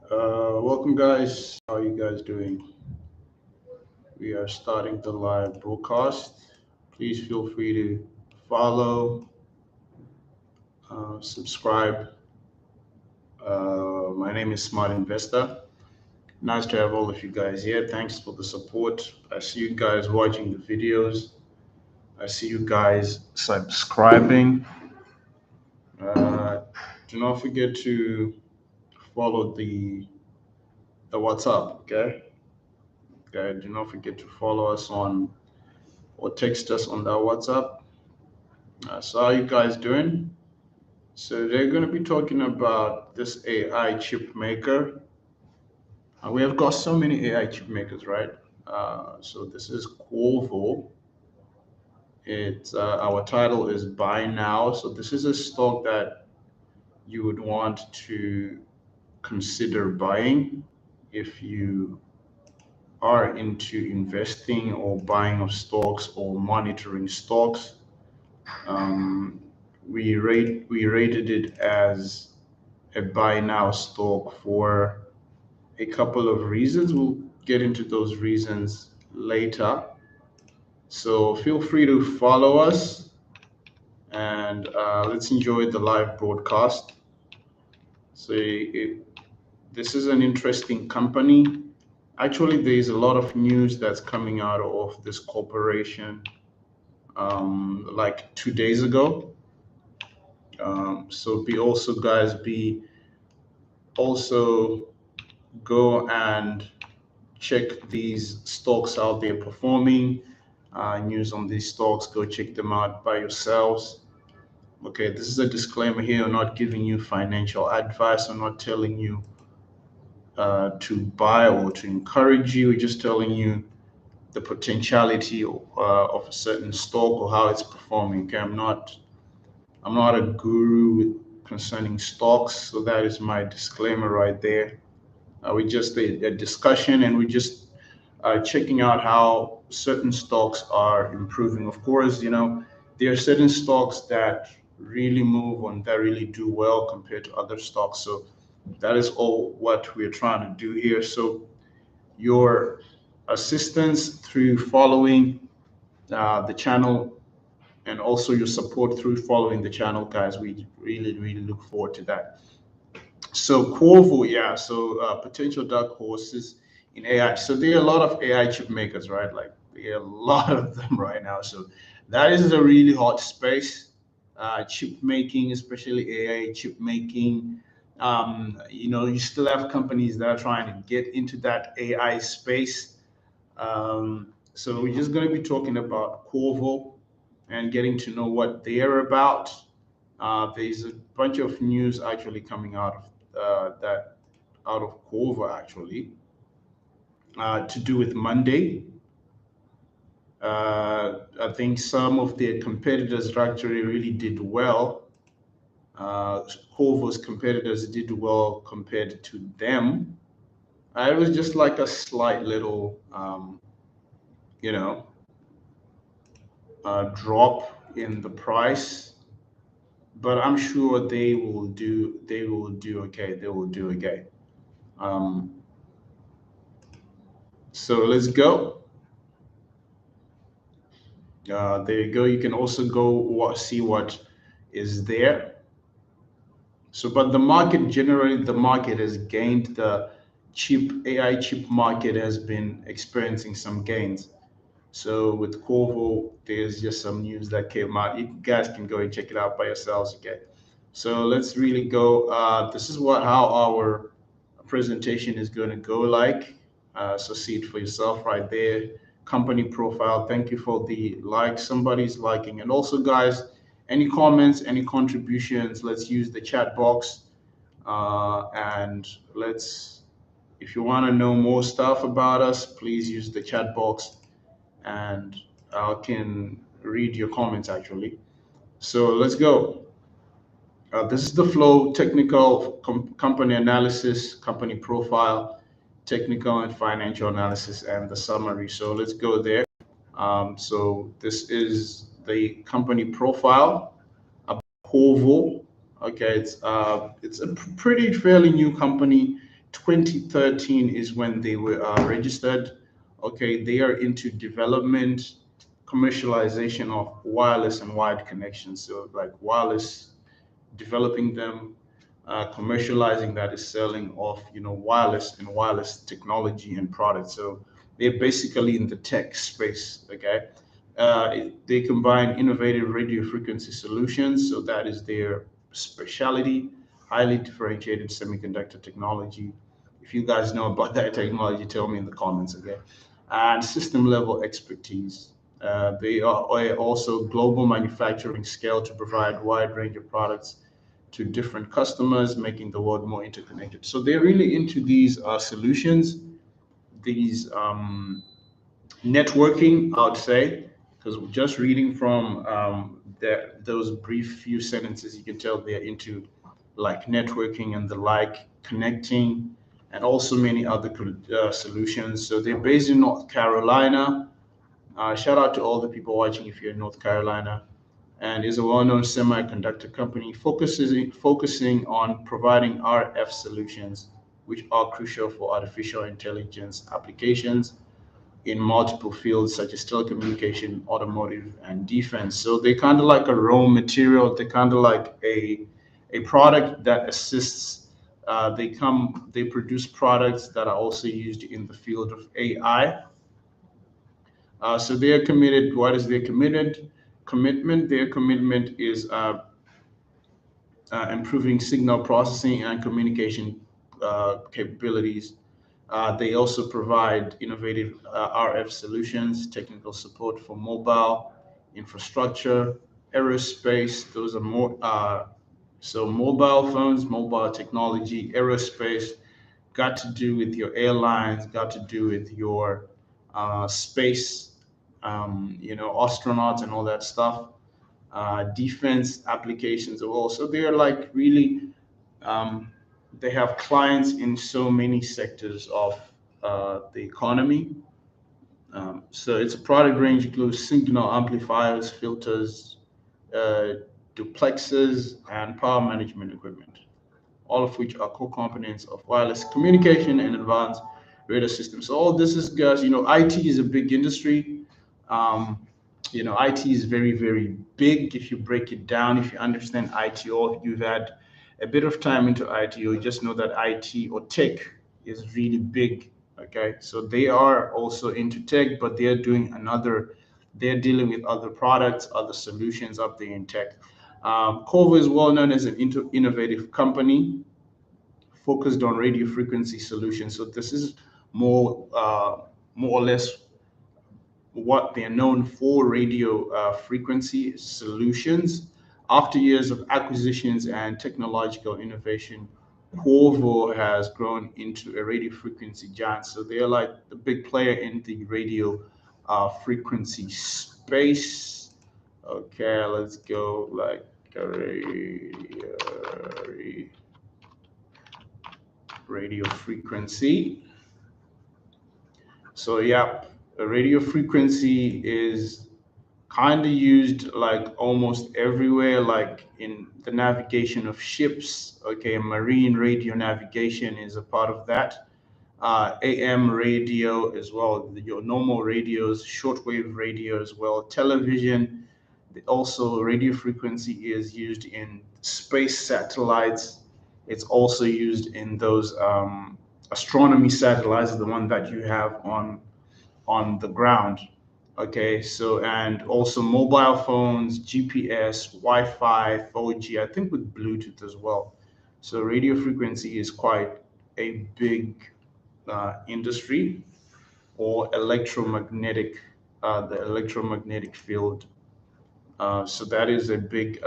Welcome, guys. How are you guys doing? We are starting the live broadcast. Please feel free to follow, subscribe. My name is Smart Investor. Nice to have all of you guys here. Thanks for the support. I see you guys watching the videos. I see you guys subscribing. Uh, do not forget to follow the WhatsApp. Okay. Okay. Do not forget to follow us on or text us on that WhatsApp. So how you guys doing? So they're going to be talking about this AI chip maker. We have got so many AI chip makers, right? So this is Qorvo. It's our title is buy now. So this is a stock that you would want to consider buying if you are into investing or buying of stocks or monitoring stocks. Um, we rated it as a buy now stock for a couple of reasons. We'll get into those reasons later. So feel free to follow us and let's enjoy the live broadcast. So this is an interesting company. Actually, there's a lot of news that's coming out of this corporation like 2 days ago. So be also, guys, be also go and check these stocks out there performing. News on these stocks, go check them out by yourselves. Okay, this is a disclaimer here. I'm not giving you financial advice. I'm not telling you to buy or to encourage you. We're just telling you the potentiality of a certain stock or how it's performing. Okay, I'm not a guru concerning stocks, so that is my disclaimer right there. We just a discussion, and we just checking out how certain stocks are improving. Of course, there are certain stocks that really move and that really do well compared to other stocks. So that is all what we're trying to do here. So your assistance through following the channel and also your support through following the channel, guys, we really, really look forward to that. So Qorvo, yeah. So potential dark horses in AI. So there are a lot of AI chip makers, right? Like there are a lot of them right now. So that is a really hot space. Chip making, especially AI chip making. You still have companies that are trying to get into that AI space. So we're just going to be talking about Qorvo and getting to know what they're about. There's a bunch of news actually coming out of that out of Qorvo actually to do with Monday. I think some of their competitors actually really did well. Uh, Qorvo's competitors did well compared to them. It was just like a slight little, you know, drop in the price, but I'm sure they will do. They will do okay. They will do okay. Um, so let's go. There you go. You can also go see what is there. So, but the market generally, the market has gained. The chip AI chip market has been experiencing some gains. So with Qorvo, there's just some news that came out. You guys can go and check it out by yourselves. Okay. So let's really go. This is what how our presentation is going to go like. So see it for yourself right there. Company profile. Thank you for the like. Somebody's liking. And also, guys, any comments, any contributions, let's use the chat box. And let's, if you want to know more stuff about us, please use the chat box and I can read your comments actually. So let's go. This is the flow, technical company analysis, company profile, technical and financial analysis, and the summary. So let's go there. So this is the company profile of Qorvo. Okay, it's a pretty fairly new company, 2013 is when they were registered. Okay, they are into development, commercialization of wireless and wired connections. So like wireless, developing them, commercializing that is selling off, wireless and wireless technology and products. So they're basically in the tech space. Okay, they combine innovative radio frequency solutions. So that is their specialty, highly differentiated semiconductor technology. If you guys know about that technology, tell me in the comments. Okay, and system level expertise. They are also global manufacturing scale to provide wide range of products to different customers, making the world more interconnected. So they're really into these solutions, these networking, I would say, because just reading from those brief few sentences, you can tell they're into like networking and the like, connecting, and also many other solutions. So they're based in North Carolina. Shout out to all the people watching if you're in North Carolina, and is a well-known semiconductor company focusing on providing RF solutions, which are crucial for artificial intelligence applications in multiple fields such as telecommunication, automotive, and defense. So they kind of like a raw material. They kind of like a product that assists. They produce products that are also used in the field of AI. So they are committed. What is their commitment? Their commitment is improving signal processing and communication capabilities. They also provide innovative RF solutions, technical support for mobile infrastructure, aerospace. Those are more so mobile phones, mobile technology, aerospace, got to do with your airlines, got to do with your space, astronauts and all that stuff. Defense applications as well. So they are like really, um, they have clients in so many sectors of the economy. So its product range includes signal amplifiers, filters, uh, duplexes, and power management equipment, all of which are core components of wireless communication and advanced radar systems. So all this is, guys, IT is a big industry. Um, IT is very, very big if you break it down, if you understand IT or if you've had a bit of time into IT, you just know that IT or tech is really big. Okay, so they are also into tech, but they're dealing with other products, other solutions up there in tech. Qorvo is well known as an innovative company focused on radio frequency solutions. So this is more or less what they're known for, radio frequency solutions. After years of acquisitions and technological innovation, Qorvo has grown into a radio frequency giant. So they're like the big player in the radio frequency space. Okay, let's go like radio frequency. So yeah, a radio frequency is kind of used like almost everywhere, like in the navigation of ships. Okay, marine radio navigation is a part of that. AM radio as well, your normal radios, shortwave radio as well, television. Also, radio frequency is used in space satellites. It's also used in those astronomy satellites, the one that you have on the ground. Okay, so and also mobile phones, GPS, Wi-Fi, 4G, I think with Bluetooth as well. So radio frequency is quite a big industry, or the electromagnetic field. So that is a big.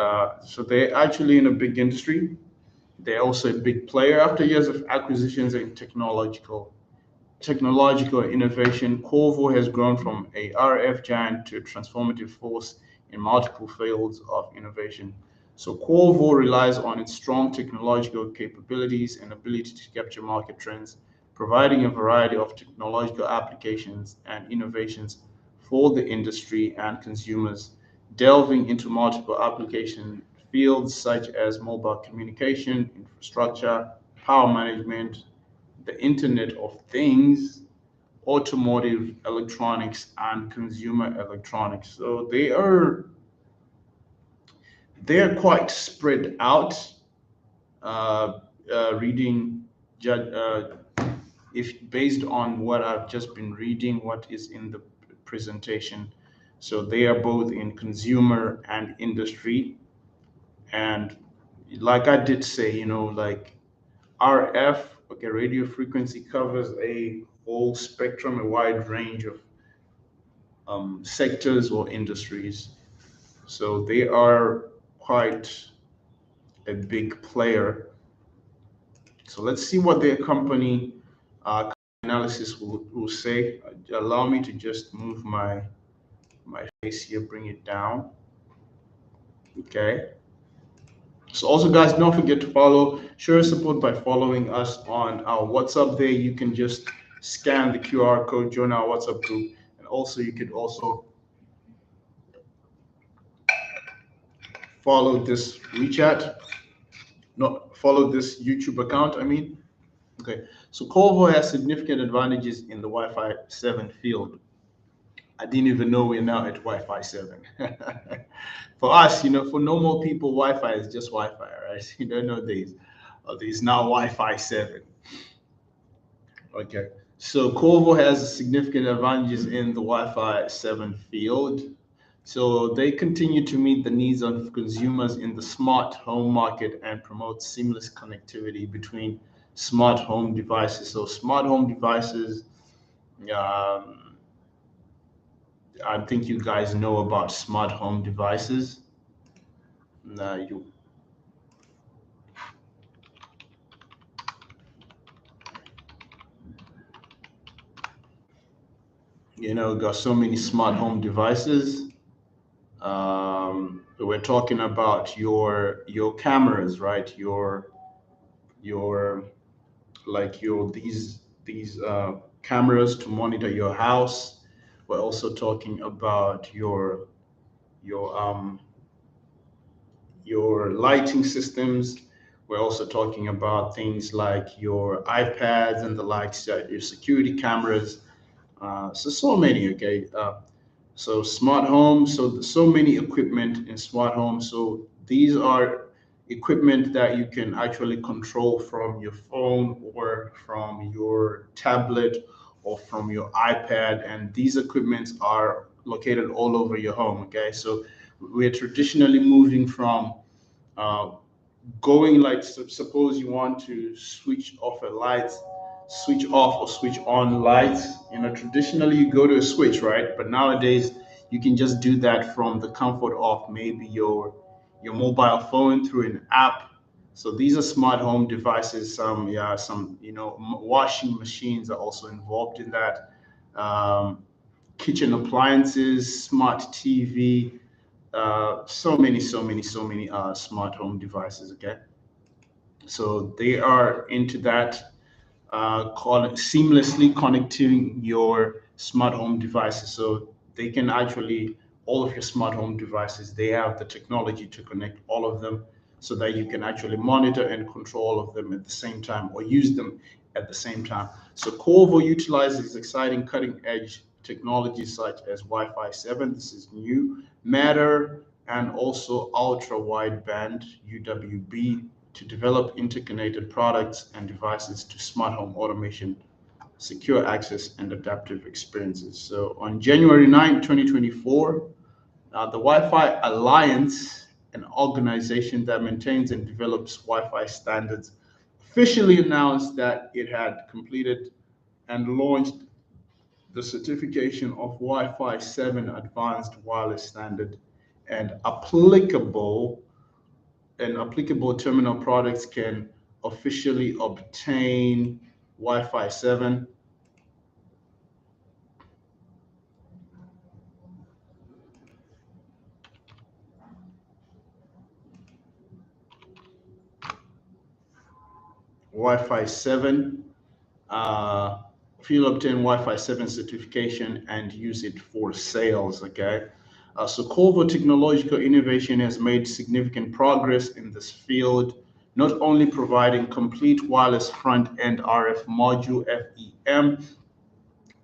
So they're actually in a big industry. They're also a big player after years of acquisitions and technological innovation. Qorvo has grown from a RF giant to a transformative force in multiple fields of innovation. So Qorvo relies on its strong technological capabilities and ability to capture market trends, providing a variety of technological applications and innovations for the industry and consumers, delving into multiple application fields such as mobile communication, infrastructure, power management, the Internet of Things, automotive electronics, and consumer electronics. So they are quite spread out. Uh, reading, if based on what I've just been reading, what is in the presentation. So they are both in consumer and industry. And like I did say, like RF, okay, radio frequency covers a whole spectrum, a wide range of sectors or industries. So they are quite a big player. So let's see what their company analysis will say. Allow me to just move my face here, bring it down. Okay. So also, guys, don't forget to follow, show your support by following us on our WhatsApp. There, you can just scan the QR code, join our WhatsApp group, and also you could also follow this WeChat, not follow this YouTube account. I mean, okay. So Qorvo has significant advantages in the Wi-Fi 7 field. I didn't even know we're now at Wi-Fi 7. For us, for normal people, Wi-Fi is just Wi-Fi, right? You don't know these. There's now Wi-Fi 7. Okay. So Qorvo has significant advantages in the Wi-Fi 7 field. So they continue to meet the needs of consumers in the smart home market and promote seamless connectivity between smart home devices. So smart home devices, um, I think you guys know about smart home devices. Uh, you, got so many smart home devices. We're talking about your cameras, right? Your like your these cameras to monitor your house. We're also talking about your your lighting systems. We're also talking about things like your iPads and the likes, your security cameras. So many, okay. So smart home, so many equipment in smart home. So these are equipment that you can actually control from your phone or from your tablet or from your iPad, and these equipments are located all over your home. Okay, so we're traditionally moving from uh, going like suppose you want to switch off a light, switch off or switch on lights. Traditionally you go to a switch, right? But nowadays you can just do that from the comfort of maybe your mobile phone through an app. So these are smart home devices. Some, yeah, some, washing machines are also involved in that. um, Kitchen appliances, smart TV, so many smart home devices. Okay, so they are into that, seamlessly connecting your smart home devices. So they can actually, all of your smart home devices, they have the technology to connect all of them so that you can actually monitor and control all of them at the same time or use them at the same time. So Qorvo utilizes exciting cutting edge technologies such as Wi-Fi 7, this is new, Matter, and also ultra wideband UWB to develop interconnected products and devices to smart home automation, secure access, and adaptive experiences. So on January 9, 2024, the Wi-Fi Alliance, an organization that maintains and develops Wi-Fi standards, officially announced that it had completed and launched the certification of Wi-Fi 7 Advanced Wireless Standard, and applicable terminal products can officially obtain Wi-Fi 7. Wi-Fi 7. Uh, if you obtain Wi-Fi 7 certification and use it for sales, okay? So Qorvo technological innovation has made significant progress in this field, not only providing complete wireless front-end RF module FEM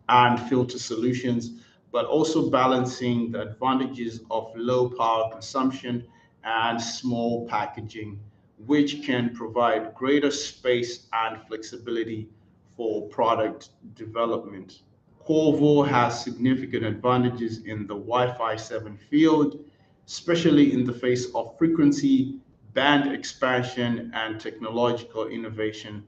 and filter solutions, but also balancing the advantages of low power consumption and small packaging, which can provide greater space and flexibility for product development. Qorvo has significant advantages in the Wi-Fi 7 field, especially in the face of frequency, band expansion, and technological innovation,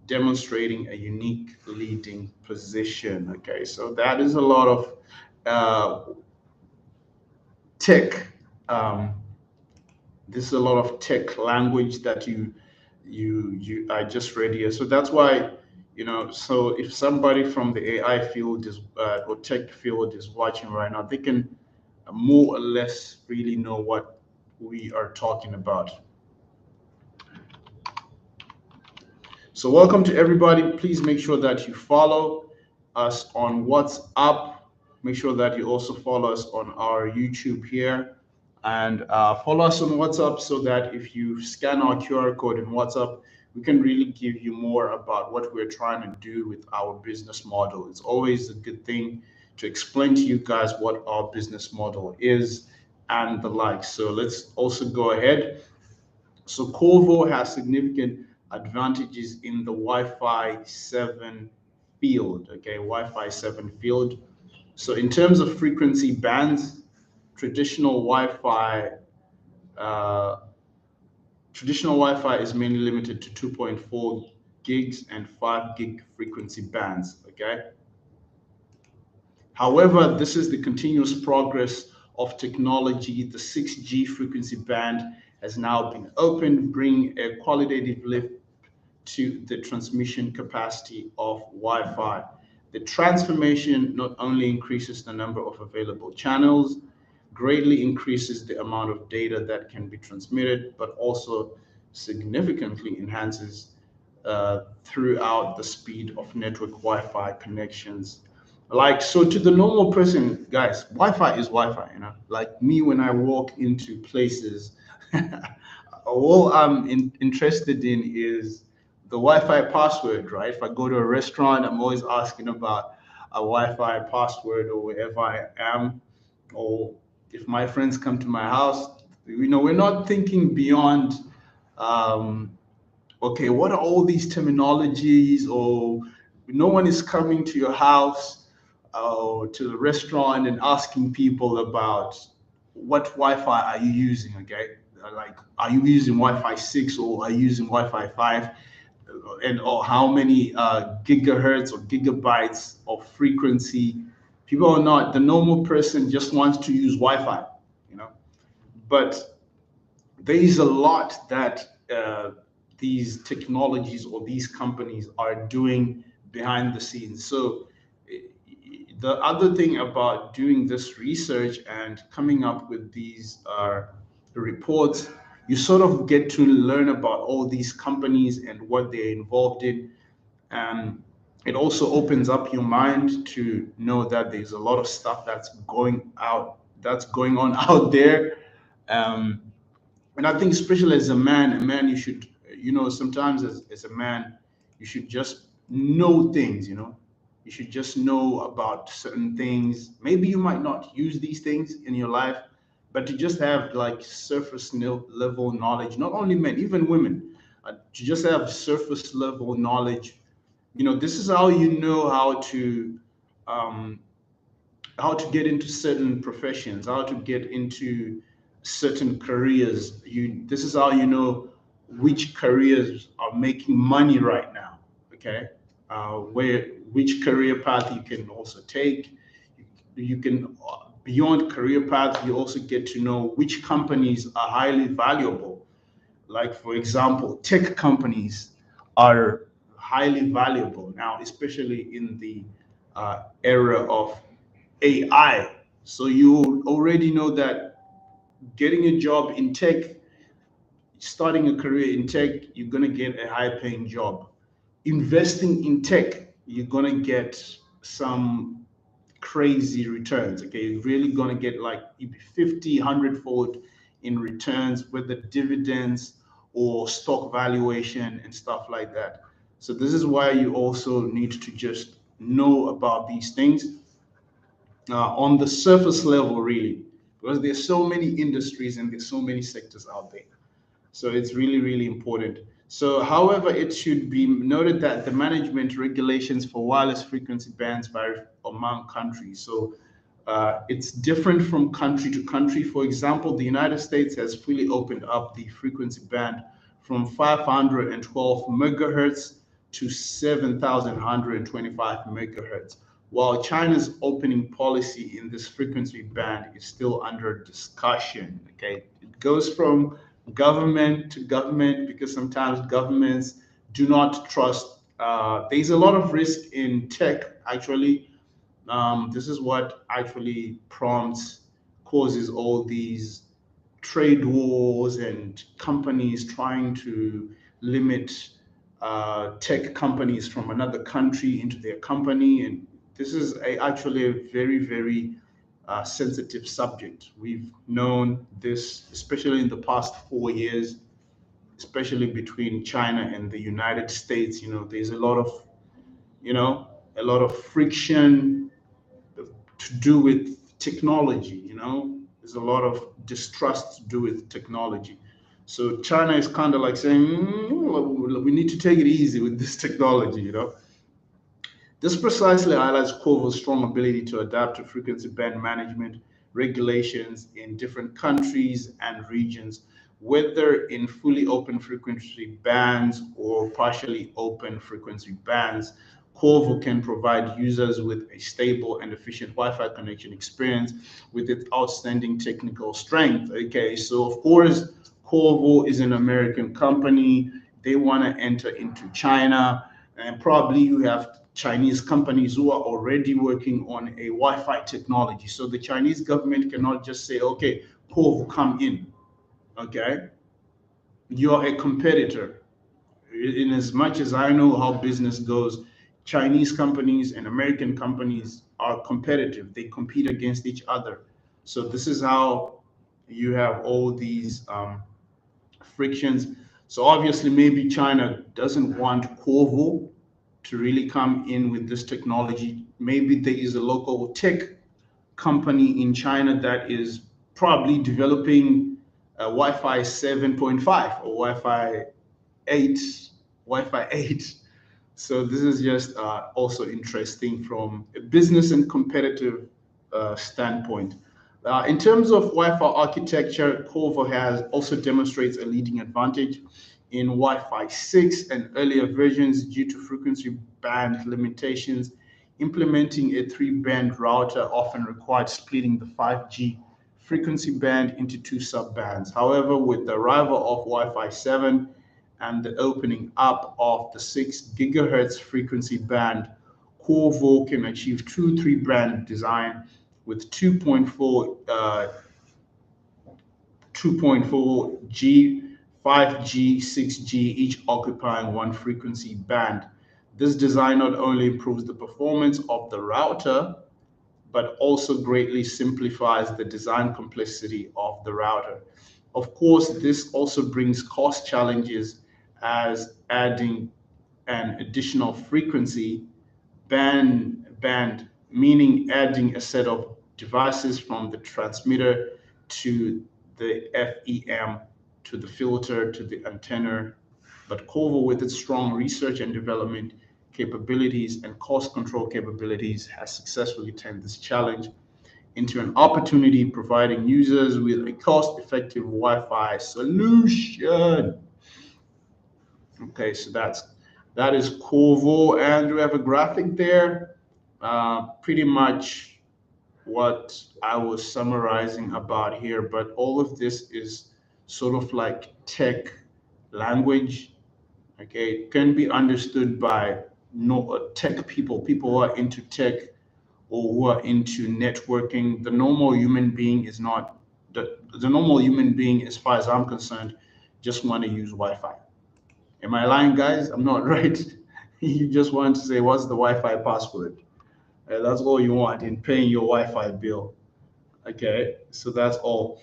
demonstrating a unique leading position. Okay, so that is a lot of tech. Um, this is a lot of tech language that you I just read here. So that's why, so if somebody from the AI field is or tech field is watching right now, they can more or less really know what we are talking about. So welcome to everybody. Please make sure that you follow us on WhatsApp. Make sure that you also follow us on our YouTube here, and follow us on WhatsApp so that if you scan our QR code in WhatsApp, we can really give you more about what we're trying to do with our business model. It's always a good thing to explain to you guys what our business model is and the like. So let's also go ahead. So Qorvo has significant advantages in the Wi-Fi 7 field. Okay, Wi-Fi 7 field. So in terms of frequency bands, traditional Wi-Fi uh, traditional Wi-Fi is mainly limited to 2.4 gigs and 5 gig frequency bands. Okay. However, this is the continuous progress of technology. The 6G frequency band has now been opened, bringing a qualitative lift to the transmission capacity of Wi-Fi. The transformation not only increases the number of available channels, greatly increases the amount of data that can be transmitted, but also significantly enhances throughout the speed of network Wi-Fi connections. Like, so to the normal person, guys, Wi-Fi is Wi-Fi, like me when I walk into places, all interested in is the Wi-Fi password, right? If I go to a restaurant, I'm always asking about a Wi-Fi password or wherever I am. Or if my friends come to my house, we're not thinking beyond, okay, what are all these terminologies? Or no one is coming to your house or to the restaurant and asking people about what Wi-Fi are you using, okay? Like, are you using Wi-Fi 6 or are you using Wi-Fi 5? And or how many gigahertz or gigabytes of frequency? People are not, the normal person just wants to use Wi-Fi, you know. But there is a lot that these technologies or these companies are doing behind the scenes. So the other thing about doing this research and coming up with these reports, you sort of get to learn about all these companies and what they're involved in. And it also opens up your mind to know that there's a lot of stuff that's going on out there. Um, and I think especially as a man, you should, sometimes as a man, you should just know things, you should just know about certain things. Maybe you might not use these things in your life, but to just have like surface level knowledge, not only men, even women, to just have surface level knowledge. This is how you know um, how to get into certain professions, how to get into certain careers. This is how you know which careers are making money right now. Okay, where which career path you can also take. You can beyond career path, you also get to know which companies are highly valuable. Like for example, tech companies are highly valuable now, especially in the era of AI. So you already know that getting a job in tech, starting a career in tech, you're going to get a high paying job. Investing in tech, you're going to get some crazy returns. Okay, you're really going to get like 50, 100 fold in returns, whether dividends or stock valuation and stuff like that. So this is why you also need to just know about these things on the surface level, really, because there's so many industries and there's so many sectors out there. So it's really, really important. So, however, it should be noted that the management regulations for wireless frequency bands vary among countries. So it's different from country to country. For example, the United States has fully opened up the frequency band from 512 megahertz to 7,125 megahertz, while China's opening policy in this frequency band is still under discussion. Okay, it goes from government to government because sometimes governments do not trust. There's a lot of risk in tech, actually. This is what actually causes all these trade wars and companies trying to limit tech companies from another country into their company. And this is actually a very, very sensitive subject. We've known this, especially in the past 4 years, especially between China and the United States. There's a lot of friction to do with technology. There's a lot of distrust to do with technology. So China is kind of like saying, we need to take it easy with this technology. This precisely highlights Qorvo's strong ability to adapt to frequency band management regulations in different countries and regions, whether in fully open frequency bands or partially open frequency bands. Qorvo can provide users with a stable and efficient Wi-Fi connection experience with its outstanding technical strength. Okay, so of course, Qorvo is an American company. They want to enter into China, and probably you have Chinese companies who are already working on a Wi-Fi technology. So the Chinese government cannot just say, okay, Qorvo, come in. Okay, you're a competitor. In as much as I know how business goes, Chinese companies and American companies are competitive. They compete against each other. So this is how you have all these frictions. So obviously, maybe China doesn't want Qorvo to really come in with this technology. Maybe there is a local tech company in China that is probably developing Wi-Fi 7.5 or Wi-Fi 8, Wi-Fi 8. So this is just also interesting from a business and competitive standpoint. In terms of Wi-Fi architecture, Qorvo has also demonstrates a leading advantage in Wi-Fi 6 and earlier versions due to frequency band limitations. Implementing a three-band router often required splitting the 5G frequency band into two sub-bands. However, with the arrival of Wi-Fi 7 and the opening up of the 6 gigahertz frequency band, Qorvo can achieve true three-band design with 2.4G, 5G, 6G, each occupying one frequency band. This design not only improves the performance of the router, but also greatly simplifies the design complexity of the router. Of course, this also brings cost challenges as adding an additional frequency band, meaning adding a set of devices from the transmitter to the FEM to the filter to the antenna. But Qorvo, with its strong research and development capabilities and cost control capabilities, has successfully turned this challenge into an opportunity, providing users with a cost-effective Wi-Fi solution. Okay, so that is Qorvo, and we have a graphic there. Pretty much what I was summarizing about here, but all of this is sort of like tech language. Okay, it can be understood by no tech people who are into tech or who are into networking. The normal human being is not the normal human being, as far as I'm concerned, just want to use Wi-Fi. Am I lying, guys? I'm not, right? You just want to say, what's the Wi-Fi password? That's all you want in paying your Wi-Fi bill. Okay, so that's all.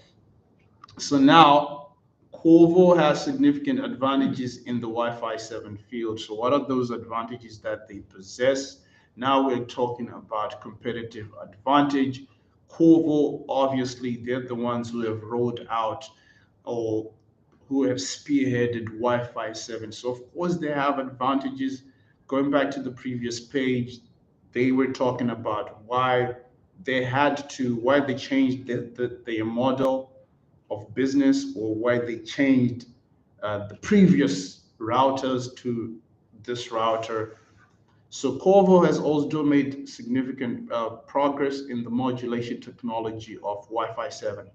So now Qorvo has significant advantages in the Wi-Fi 7 field. So what are those advantages that they possess? Now we're talking about competitive advantage. Qorvo, obviously, they're the ones who have rolled out or who have spearheaded Wi-Fi 7. So of course they have advantages. Going back to the previous page, they were talking about why they changed their model of business, or why they changed the previous routers to this router. So Qorvo has also made significant progress in the modulation technology of Wi-Fi 7.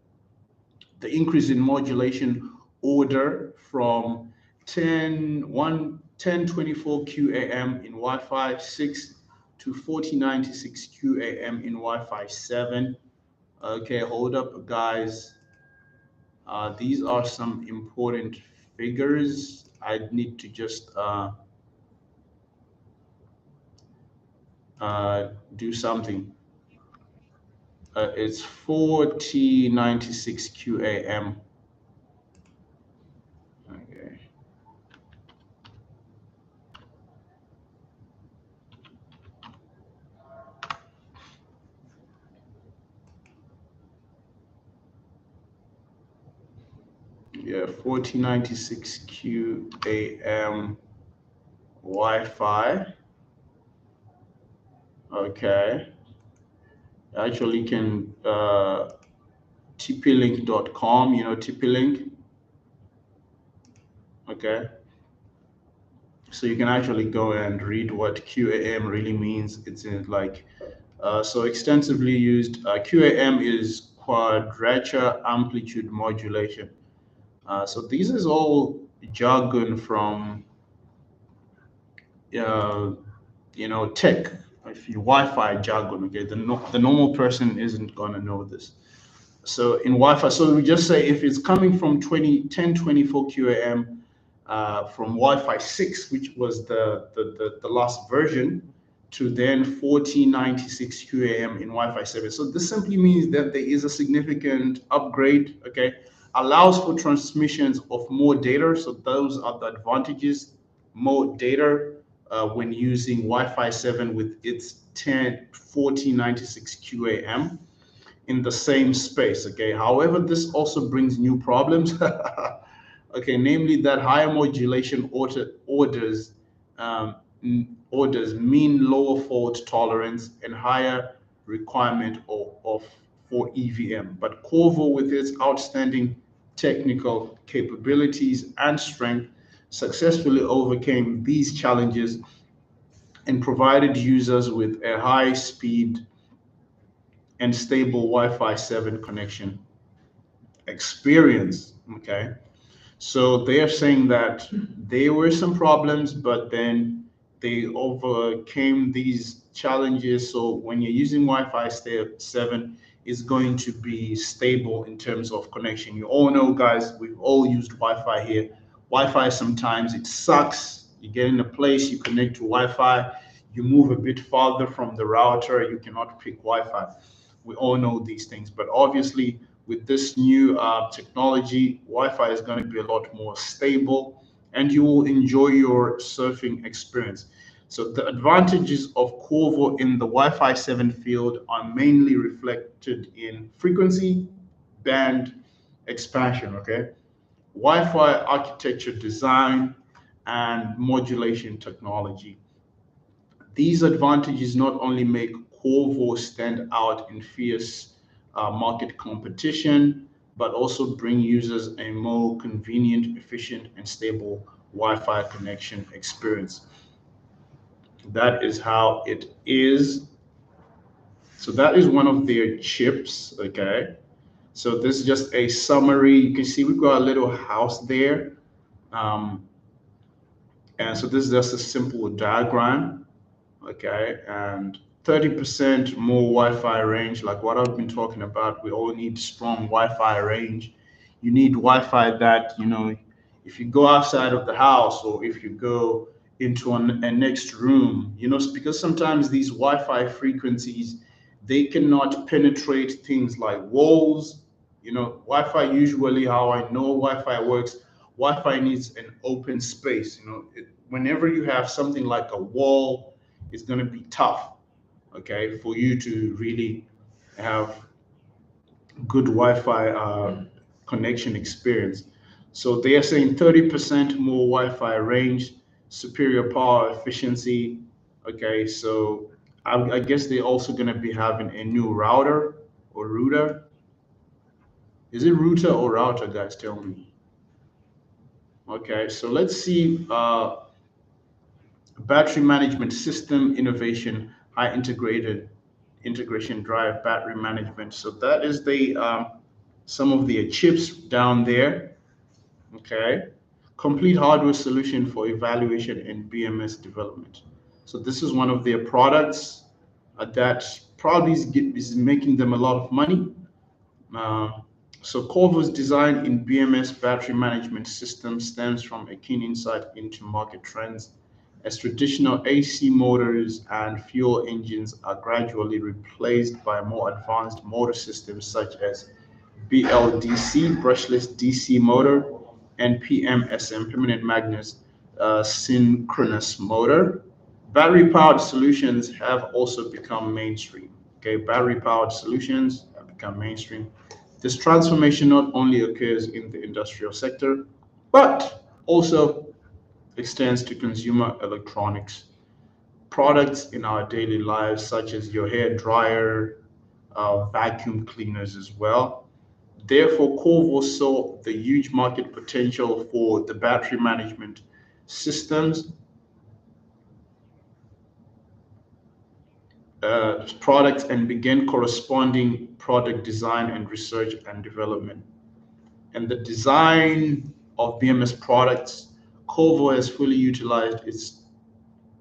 The increase in modulation order from 1024 QAM in Wi-Fi 6 to 4096 QAM in Wi-Fi 7. Okay, hold up, guys. These are some important figures. I need to just do something. It's 4096 QAM. Okay. Yeah, 4096 QAM Wi-Fi. Okay. Actually can tplink.com, you know TP-Link. Okay. So you can actually go and read what QAM really means. It's in like so extensively used. QAM is quadrature amplitude modulation. So this is all jargon from uh, tech. If you Wi-Fi jargon, okay, the normal person isn't gonna know this. So in Wi-Fi, so we just say if it's coming from 1024 QAM from Wi-Fi 6, which was the last version, to then 1496 QAM in Wi-Fi 7. So this simply means that there is a significant upgrade, okay? Allows for transmissions of more data. So those are the advantages, more data when using Wi-Fi 7 with its 1496 QAM in the same space. Okay. However, this also brings new problems. Okay, namely that higher modulation orders mean lower fault tolerance and higher requirement of for EVM. But Qorvo, with its outstanding technical capabilities and strength, successfully overcame these challenges and provided users with a high speed and stable Wi-Fi 7 connection experience. Okay. So they are saying that there were some problems, but then they overcame these challenges. So when you're using Wi-Fi 7, it's going to be stable in terms of connection. You all know, guys, we've all used Wi-Fi here. Wi-Fi sometimes it sucks. You get in a place, you connect to Wi-Fi, you move a bit farther from the router, you cannot pick Wi-Fi. We all know these things, but obviously with this new technology, Wi-Fi is going to be a lot more stable and you will enjoy your surfing experience. So the advantages of Qorvo in the Wi-Fi 7 field are mainly reflected in frequency, band expansion, okay? Wi-Fi architecture design and modulation technology. These advantages not only make Qorvo stand out in fierce market competition, but also bring users a more convenient, efficient, and stable Wi-Fi connection experience. That is how it is. So that is one of their chips, okay? So this is just a summary. You can see we've got a little house there. Um, and so this is just a simple diagram. Okay, and 30% more Wi-Fi range, like what I've been talking about. We all need strong Wi-Fi range. You need Wi-Fi that, if you go outside of the house or if you go into a next room, because sometimes these Wi-Fi frequencies, they cannot penetrate things like walls, Wi-Fi, usually how I know Wi-Fi works, Wi-Fi needs an open space. Whenever you have something like a wall, it's going to be tough, okay, for you to really have good Wi-Fi connection experience. So they are saying 30% more Wi-Fi range, superior power efficiency. Okay, so I guess they're also going to be having a new router or router. Is it router or router, guys? Tell me. Okay, so let's see. Battery management system innovation, high integrated integration drive battery management. So that is the some of the chips down there. Okay, complete hardware solution for evaluation and BMS development. So this is one of their products that probably is making them a lot of money. Uh, so Qorvo's design in BMS battery management system stems from a keen insight into market trends as traditional AC motors and fuel engines are gradually replaced by more advanced motor systems such as BLDC, brushless DC motor, and PMSM, permanent magnet synchronous motor. Battery powered solutions have also become mainstream. Okay, battery powered solutions have become mainstream. This transformation not only occurs in the industrial sector, but also extends to consumer electronics products in our daily lives, such as your hair dryer, vacuum cleaners as well. Therefore, Qorvo saw the huge market potential for the battery management systems products and began corresponding product design and research and development. And the design of BMS products, Qorvo has fully utilized its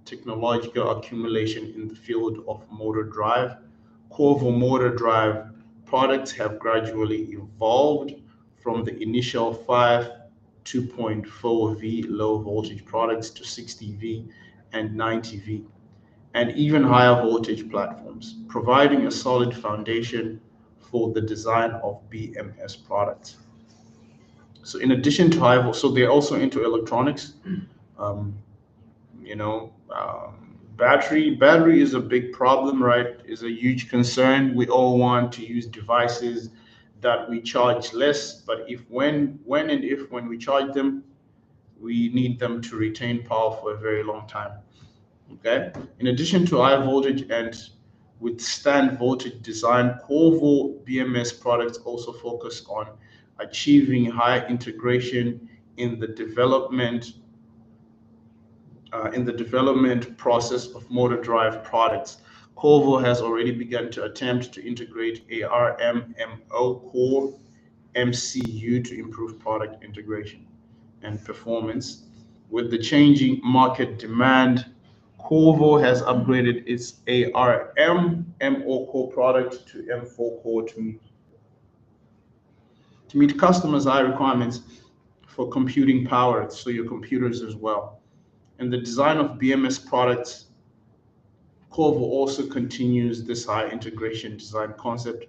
technological accumulation in the field of motor drive. Qorvo motor drive products have gradually evolved from the initial 5 2.4V low voltage products to 60V and 90V and even higher voltage platforms, providing a solid foundation for the design of BMS products. So in addition to so they're also into electronics. Um, battery is a big problem, right? Is a huge concern. We all want to use devices that we charge less, but if when and if when we charge them, we need them to retain power for a very long time. Okay. In addition to high voltage and withstand voltage design, Qorvo BMS products also focus on achieving high integration in the development process of motor drive products. Qorvo has already begun to attempt to integrate ARM-MO core MCU to improve product integration and performance. With the changing market demand, Qorvo has upgraded its ARM-MO core product to M4 core to meet customers' high requirements for computing power, so your computers as well. And the design of BMS products, Qorvo also continues this high integration design concept,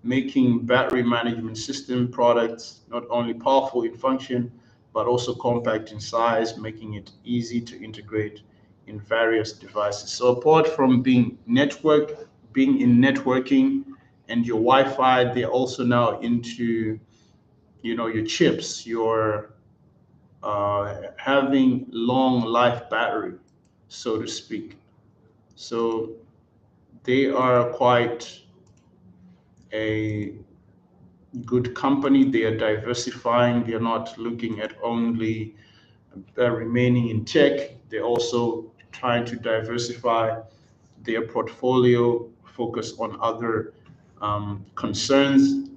making battery management system products not only powerful in function, but also compact in size, making it easy to integrate in various devices. So apart from being in networking and your Wi-Fi, they're also now into, your chips, your having long life battery, so to speak. So they are quite a good company. They are diversifying. They are not looking at only remaining in tech. They're also trying to diversify their portfolio, focus on other concerns,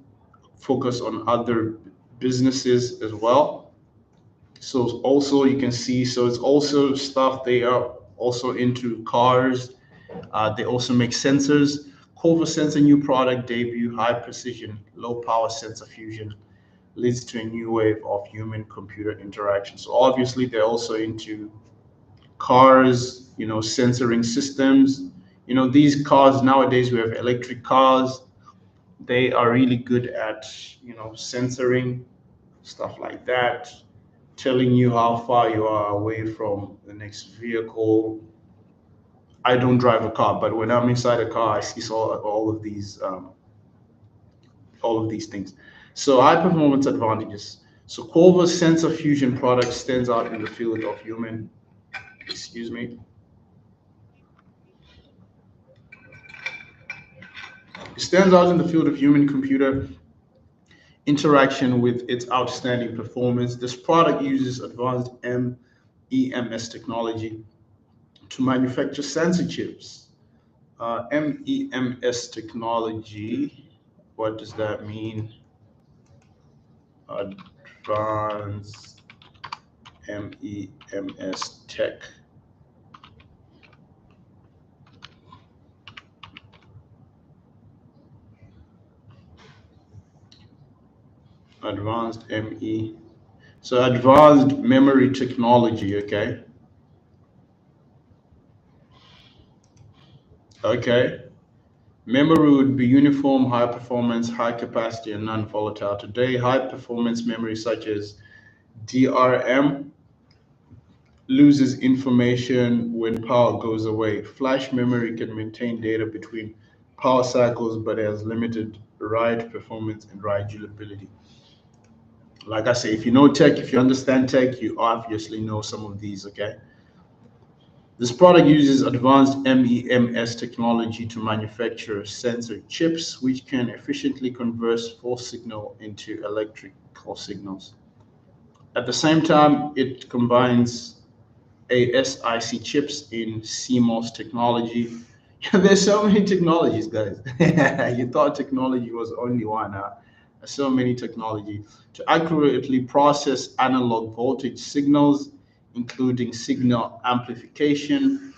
focus on other businesses as well. So also you can see, so it's also stuff they are also into cars. They also make sensors. Qorvo sensor new product debut, high precision, low power sensor fusion leads to a new wave of human computer interaction. So obviously they're also into cars, sensoring systems. These cars nowadays, we have electric cars. They are really good at, censoring stuff like that, telling you how far you are away from the next vehicle. I don't drive a car, but when I'm inside a car, I see all of these things. So high performance advantages. So Qorvo's sensor fusion product stands out in the field of human, excuse me, it stands out in the field of human computer interaction with its outstanding performance. This product uses advanced MEMS technology to manufacture sensor chips. MEMS technology, what does that mean? Advanced MEMS tech. Advanced ME. So advanced memory technology, okay? Okay. Memory would be uniform, high performance, high capacity, and non-volatile. Today, high performance memory such as DRM loses information when power goes away. Flash memory can maintain data between power cycles but has limited write performance and write durability. Like I say, if you know tech, if you understand tech, you obviously know some of these, okay? This product uses advanced MEMS technology to manufacture sensor chips, which can efficiently convert false signal into electrical signals. At the same time, it combines ASIC chips in CMOS technology. There's so many technologies, guys. You thought technology was only one, huh? So many technology to accurately process analog voltage signals, including signal amplification,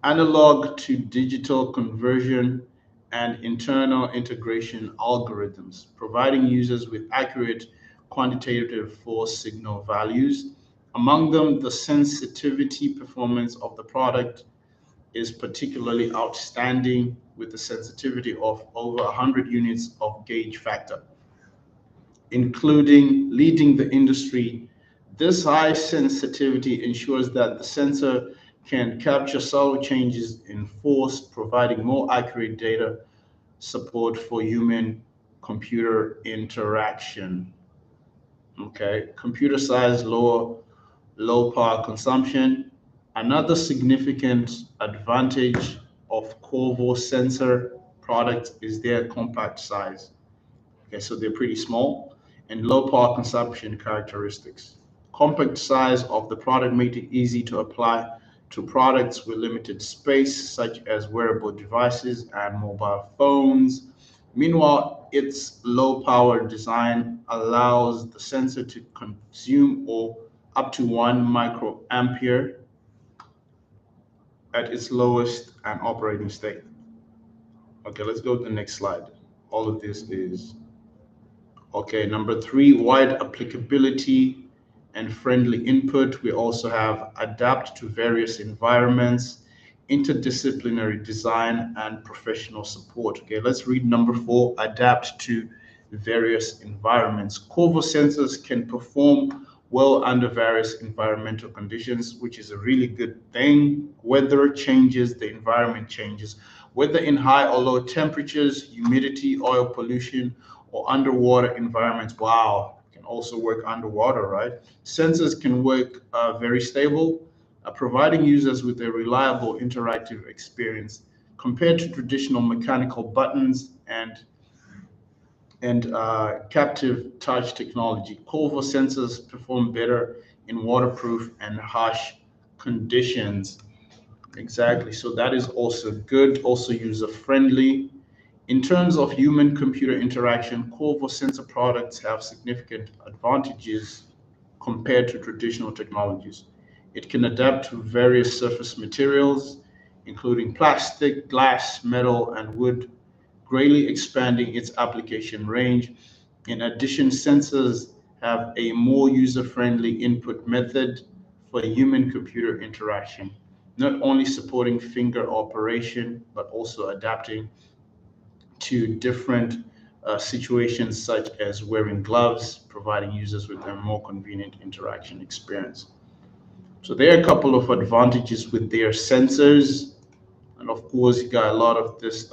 analog to digital conversion, and internal integration algorithms, providing users with accurate quantitative force signal values. Among them, the sensitivity performance of the product is particularly outstanding with a sensitivity of over 100 units of gauge factor, including leading the industry. This high sensitivity ensures that the sensor can capture subtle changes in force, providing more accurate data support for human computer interaction. Okay, computer size, low power consumption. Another significant advantage of Qorvo sensor products is their compact size. Okay, so they're pretty small and low power consumption characteristics. Compact size of the product make it easy to apply to products with limited space, such as wearable devices and mobile phones. Meanwhile, its low power design allows the sensor to consume or up to 1 microampere at its lowest and operating state. Okay, let's go to the next slide. All of this is okay. Number three, wide applicability and friendly input. We also have adapt to various environments, interdisciplinary design, and professional support. Okay, let's read number four, adapt to various environments. Qorvo sensors can perform well under various environmental conditions, which is a really good thing. Weather changes, the environment changes. Whether in high or low temperatures, humidity, oil pollution, or underwater environments. Wow, can also work underwater, right? Sensors can work very stable, providing users with a reliable interactive experience compared to traditional mechanical buttons and captive touch technology. Qorvo sensors perform better in waterproof and harsh conditions. Exactly. So that is also good, also user friendly. In terms of human computer interaction, Qorvo sensor products have significant advantages compared to traditional technologies. It can adapt to various surface materials, including plastic, glass, metal, and wood, greatly expanding its application range. In addition, sensors have a more user-friendly input method for human-computer interaction, not only supporting finger operation, but also adapting to different situations such as wearing gloves, providing users with a more convenient interaction experience. So there are a couple of advantages with their sensors, and of course, you got a lot of this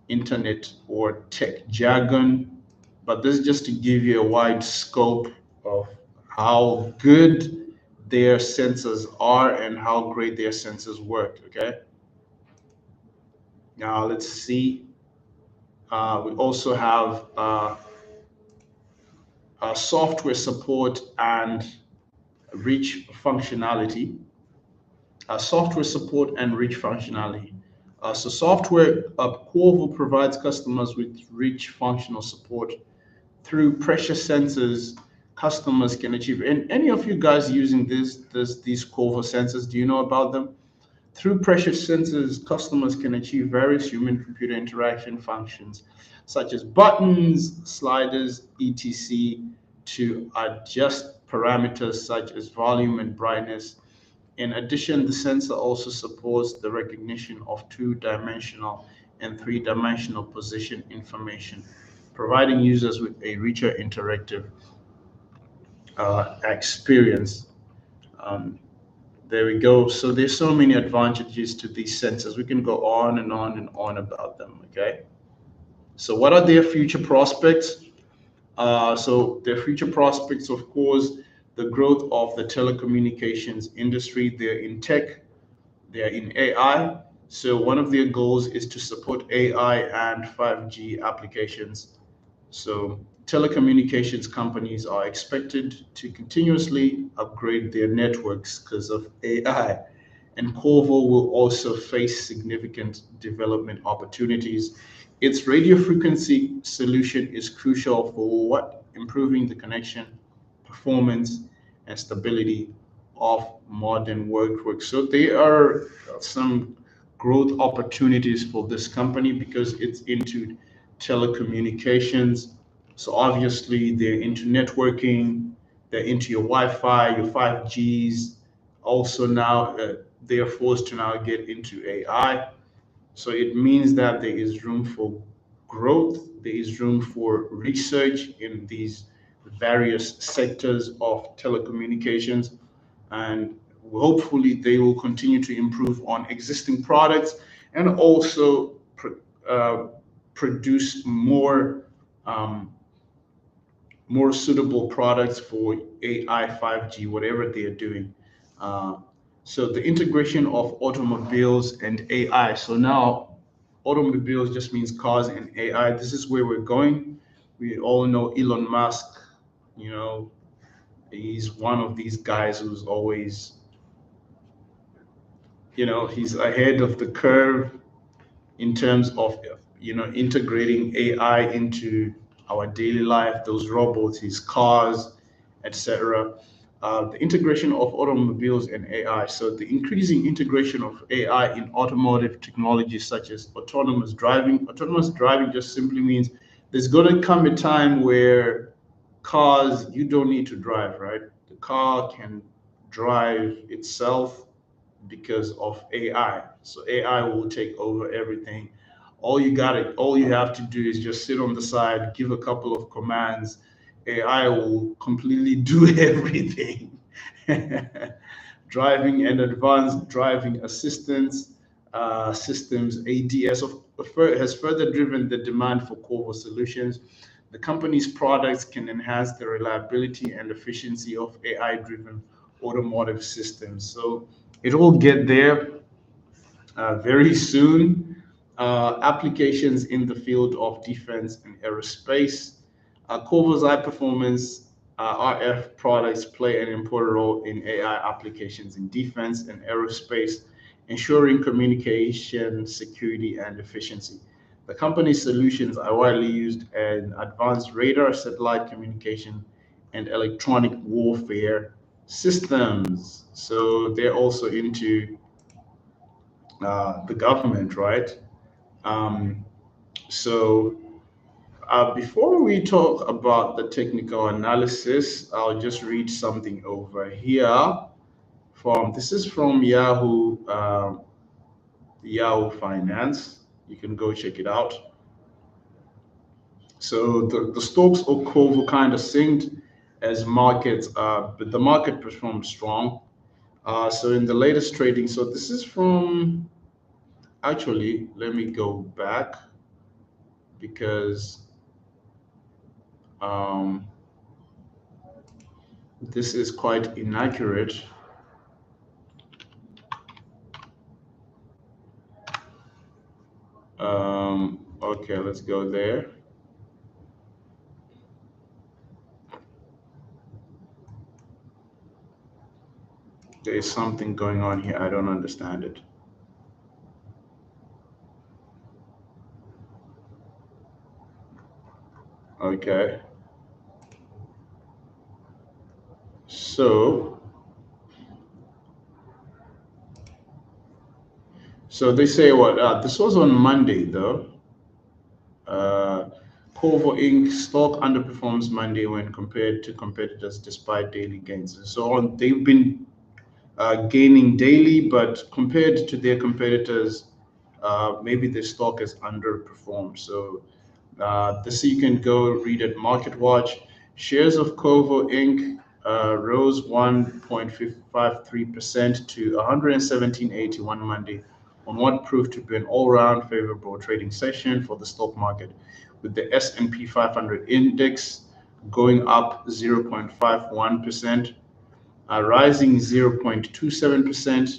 internet or tech jargon, but this is just to give you a wide scope of how good their sensors are and how great their sensors work. Okay, now let's see. We also have software support and rich functionality. Software support and rich functionality. So software, Qorvo provides customers with rich functional support through pressure sensors. Customers can achieve. And any of you guys using these Qorvo sensors, do you know about them? Through pressure sensors, customers can achieve various human-computer interaction functions, such as buttons, sliders, etc., to adjust parameters such as volume and brightness. In addition, the sensor also supports the recognition of two-dimensional and three-dimensional position information, providing users with a richer interactive experience. Um, there we go. So there's so many advantages to these sensors. We can go on and on and on about them. Okay. So what are their future prospects? So their future prospects, of course, the growth of the telecommunications industry. They're in tech, they're in AI. So one of their goals is to support AI and 5G applications. So telecommunications companies are expected to continuously upgrade their networks because of AI. And Qorvo will also face significant development opportunities. Its radio frequency solution is crucial for what? Improving the connection, performance, and stability of modern workforce. So there are some growth opportunities for this company because it's into telecommunications. So obviously they're into networking, they're into your Wi-Fi, your 5Gs. Also now they are forced to now get into AI. So it means that there is room for growth, there is room for research in these various sectors of telecommunications, and hopefully they will continue to improve on existing products and also uh, produce um, more suitable products for AI, 5G, whatever they are doing. Uh, so the integration of automobiles and AI. So now automobiles just means cars and AI. This is where we're going. We all know Elon Musk, you know, he's one of these guys who's always, he's ahead of the curve in terms of integrating AI into our daily life, those robots, his cars, etc. The integration of automobiles and AI. So the increasing integration of AI in automotive technologies such as autonomous driving. Autonomous driving just simply means there's going to come a time where cars you don't need to drive, right? The car can drive itself because of AI. So AI will take over everything. All you have to do is just sit on the side, give a couple of commands. AI will completely do everything. Driving and advanced driving assistance systems (ADS) has further driven the demand for Qorvo solutions. The company's products can enhance the reliability and efficiency of AI-driven automotive systems. So it will get there very soon. Applications in the field of defense and aerospace. Qorvo's high performance RF products play an important role in AI applications in defense and aerospace, ensuring communication, security, and efficiency. The company's solutions are widely used in advanced radar, satellite communication, and electronic warfare systems. So they're also into the government, right? Um, so before we talk about the technical analysis, I'll just read something over here. This is from Yahoo Finance. You can go check it out. So the stocks of Qorvo kind of synced as markets, but the market performed strong. So in the latest trading, so this is from, actually, let me go back because um, this is quite inaccurate. Okay, let's go there. There is something going on here. I don't understand it. Okay. So, so they say what? This was on Monday, though. Uh, Qorvo Inc. stock underperforms Monday when compared to competitors despite daily gains. So on, they've been gaining daily, but compared to their competitors, maybe their stock has underperformed. So this you can go read at MarketWatch. Shares of Qorvo Inc. Rose 1.53% to 117.81 Monday on what proved to be an all-round favorable trading session for the stock market, with the S&P 500 index going up 0.51%, rising 0.27%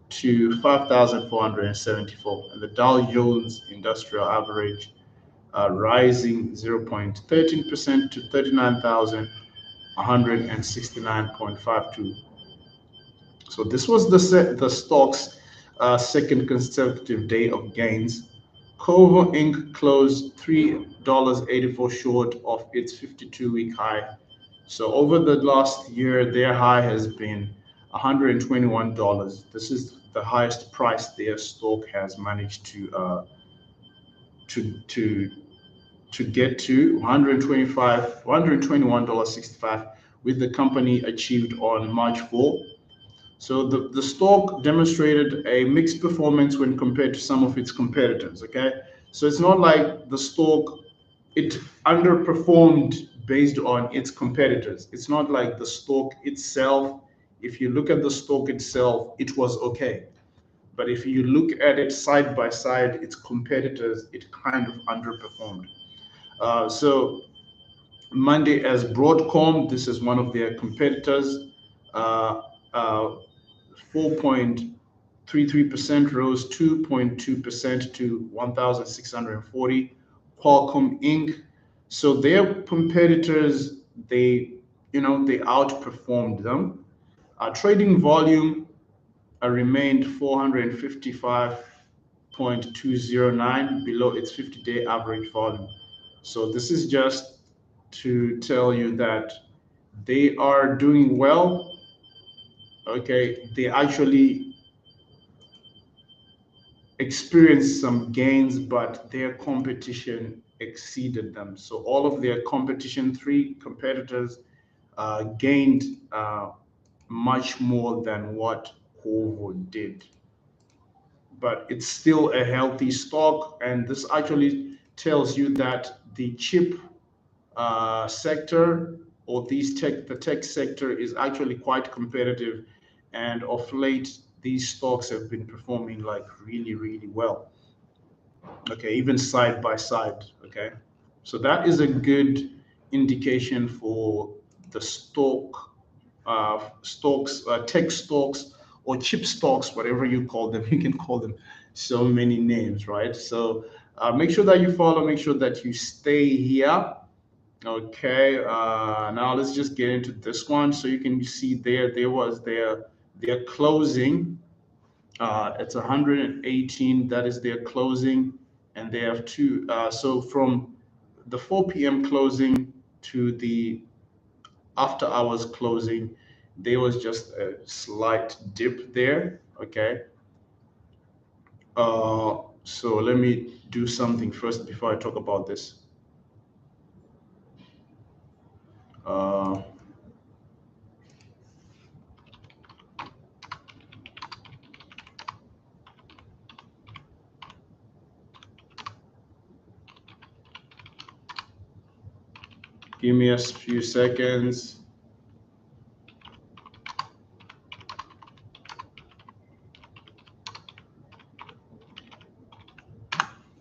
to 5,474, and the Dow Jones Industrial Average rising 0.13% to 39,169.52. So this was the stock's second consecutive day of gains. Qorvo Inc. closed $3.84 short of its 52-week high. So over the last year, their high has been $121. This is the highest price their stock has managed to to to get to 121.65, with the company achieved on March 4. So the stock demonstrated a mixed performance when compared to some of its competitors. Okay, so it's not like the stock, it underperformed based on its competitors. It's not like the stock itself. If you look at the stock itself, it was okay. But if you look at it side by side, its competitors, it kind of underperformed. So Monday as Broadcom, this is one of their competitors. Uh, uh, 4.33% rose 2.2% to 1,640. Qualcomm Inc. So their competitors, they outperformed them. Trading volume remained 455.209 below its 50-day average volume. So this is just to tell you that they are doing well. Okay, they actually experienced some gains, but their competition exceeded them. So all of their competition, three competitors, gained much more than what Qorvo did. But it's still a healthy stock, and this actually tells you that the chip sector, or the tech sector is actually quite competitive, and of late these stocks have been performing like really really well. Okay, even side by side. Okay, so that is a good indication for the stocks, tech stocks, or chip stocks, whatever you call them. You can call them so many names, right? So make sure that you follow, make sure that you stay here. Okay, now let's just get into this one. So you can see there was their closing. It's 118. That is their closing, and they have two. So from the 4 p.m. closing to the after hours closing, there was just a slight dip there. Okay. So let me do something first before I talk about this. Uh, Give me a few seconds.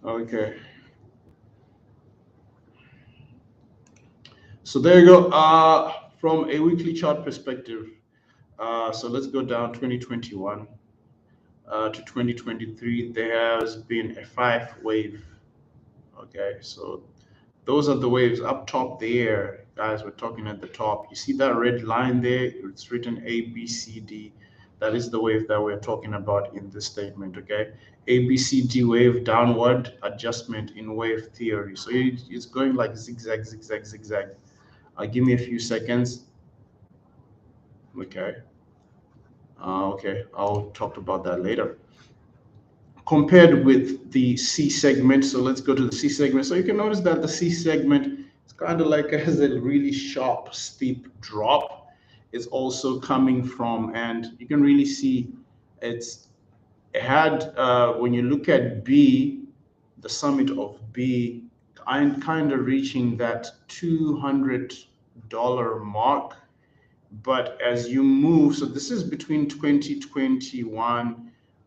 Okay. So there you go. From a weekly chart perspective, so let's go down 2021 to 2023. There has been a 5 wave. Okay, so those are the waves up top there, guys. We're talking at the top. You see that red line there? It's written A, B, C, D. That is the wave that we're talking about in this statement, okay? A, B, C, D wave, downward adjustment in wave theory. So it's going like zigzag, zigzag, zigzag. Give me a few seconds. Okay. Okay, I'll talk about that later. Compared with the C segment, so let's go to the C segment. So you can notice that the C segment is kind of like has a really sharp, steep drop. It's also coming from, and you can really see it had, when you look at B, the summit of B, I'm kind of reaching that $200 mark. But as you move, so this is between 2021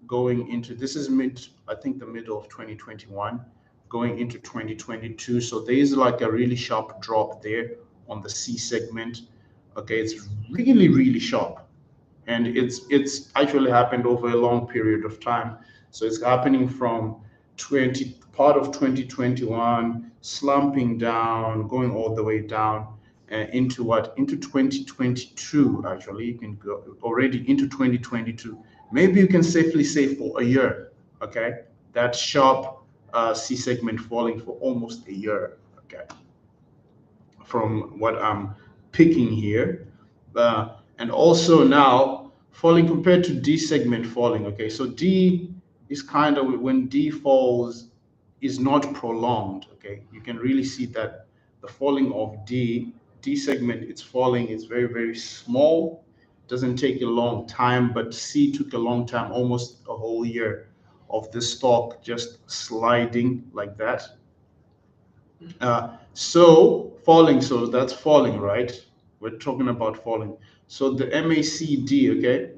going into, this is I think the middle of 2021 going into 2022. So there is like a really sharp drop there on the C segment. Okay, it's really, really sharp. And it's actually happened over a long period of time. So it's happening from part of 2021, slumping down, going all the way down into what? Into 2022, actually. You can go already into 2022. Maybe you can safely say for a year, okay? That sharp C segment falling for almost a year, okay? From what I'm picking here. And also now falling compared to D segment falling, okay? So D is kind of, when D falls, is not prolonged, okay? You can really see that the falling of D segment, it's falling, it's very, very small, doesn't take a long time, but C took a long time, almost a whole year of this stock just sliding like that. So falling, so that's falling, right? We're talking about falling. So the MACD, okay,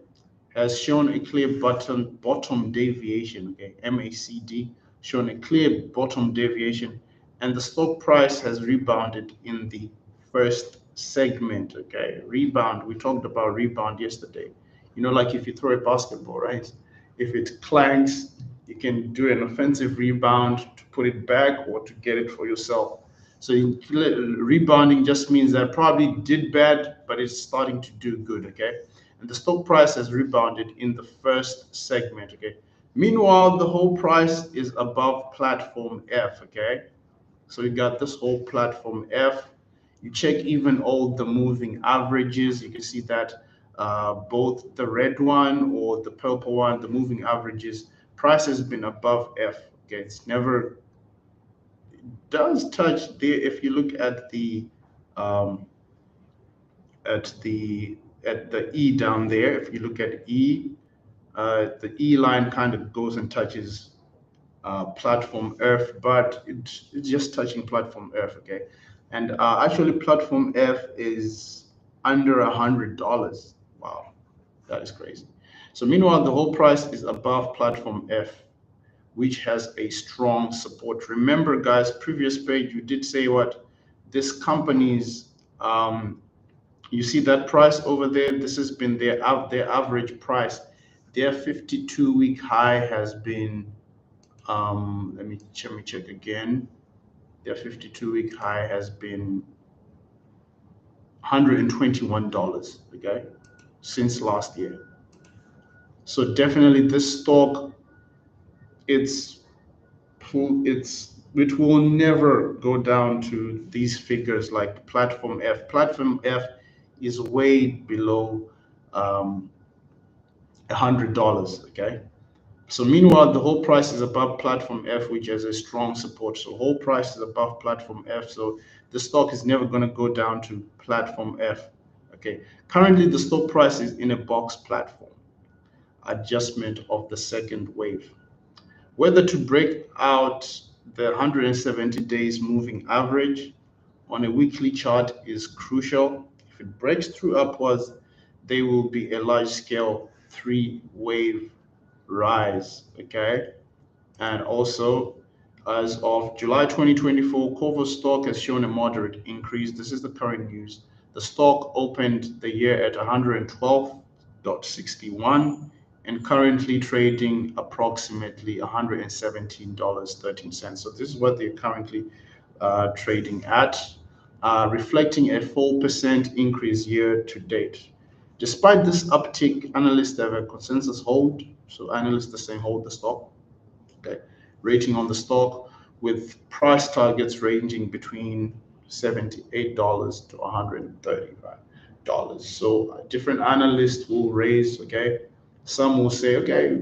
has shown a clear bottom deviation, okay? MACD shown a clear bottom deviation, and the stock price has rebounded in the first segment, okay? Rebound, we talked about rebound yesterday. You know, like if you throw a basketball, right? If it clanks, you can do an offensive rebound to put it back or to get it for yourself. So rebounding just means that probably did bad, but it's starting to do good, okay? And the stock price has rebounded in the first segment, okay? Meanwhile, the whole price is above platform F, okay? So you got this whole platform F. You check even all the moving averages. You can see that both the red one or the purple one, the moving averages, price has been above F. Okay, it's never does touch there. If you look at the um, at the E down there, if you look at E, the E line kind of goes and touches platform F, but it's just touching platform F, okay? And actually, platform F is under $100. Wow, that is crazy. So meanwhile, the whole price is above platform F, which has a strong support. Remember, guys, previous page, you did say what? This company's, you see that price over there? This has been their average price. Their 52-week high has been, let me check again. Their 52-week high has been $121, okay, since last year. So definitely this stock, it will never go down to these figures like platform F. Platform F is way below $100, okay? So meanwhile, the whole price is above platform F, which has a strong support. So whole price is above platform F. So the stock is never going to go down to platform F. Okay. Currently, the stock price is in a box platform adjustment of the second wave. Whether to break out the 170 days moving average on a weekly chart is crucial. If it breaks through upwards, there will be a large scale 3-wave rise, okay? And also, as of July 2024, Qorvo stock has shown a moderate increase. This is the current news. The stock opened the year at 112.61 and currently trading approximately $117.13. So this is what they're currently trading at, reflecting a 4% increase year to date. Despite this uptick, analysts have a consensus hold. So analysts are saying hold the stock. Okay. Rating on the stock with price targets ranging between $78 to $135. So different analysts will raise, okay. Some will say, okay,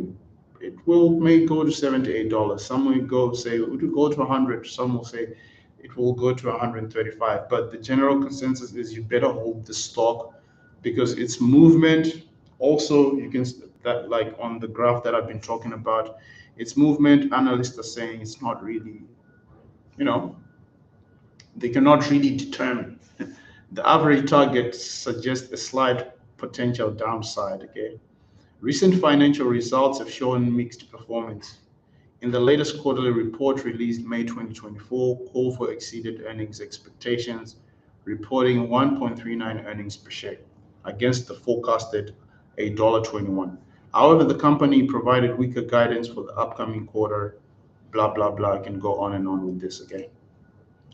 may go to $78. Some will say it will go to 100. Some will say it will go to 135. But the general consensus is you better hold the stock because its movement also, you can, that like on the graph that I've been talking about, its movement, analysts are saying it's not really, they cannot really determine. The average target suggests a slight potential downside, okay? Recent financial results have shown mixed performance. In the latest quarterly report released May 2024, Qorvo exceeded earnings expectations, reporting 1.39 earnings per share against the forecasted $1.21. However, the company provided weaker guidance for the upcoming quarter, blah, blah, blah. I can go on and on with this, okay?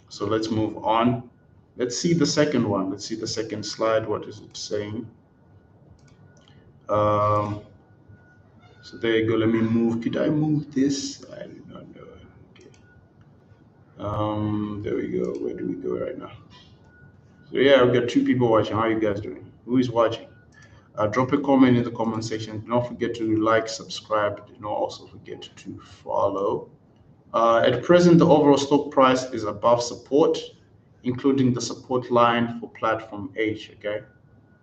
So let's move on. Let's see the second one. Let's see the second slide. What is it saying? So there you go. Let me move. Could I move this? I do not know. Okay. There we go. Where do we go right now? So yeah, I've got 2 people watching. How are you guys doing? Who is watching? Drop a comment in the comment section. Do not forget to like, subscribe. Do not also forget to follow. At present, the overall stock price is above support, including the support line for platform H, okay?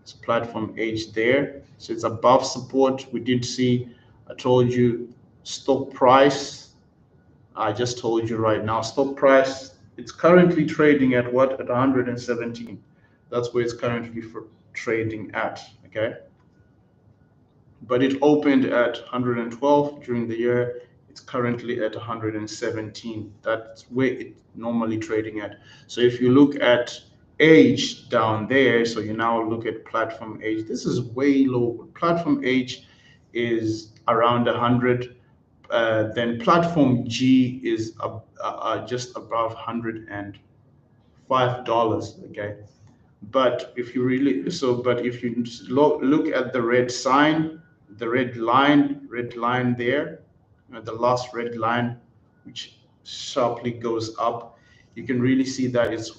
It's platform H there. So it's above support. We did see, I told you, stock price. I just told you right now, stock price, it's currently trading at what? At 117. That's where it's currently trading at, okay? But it opened at 112 during the year. It's currently at 117. That's where it's normally trading at. So if you look at H down there, so you now look at platform H, this is way low. Platform H is around 100. Then platform G is just above $105, okay? But if you look at the red sign, the red line there, the last red line, which sharply goes up, you can really see that it's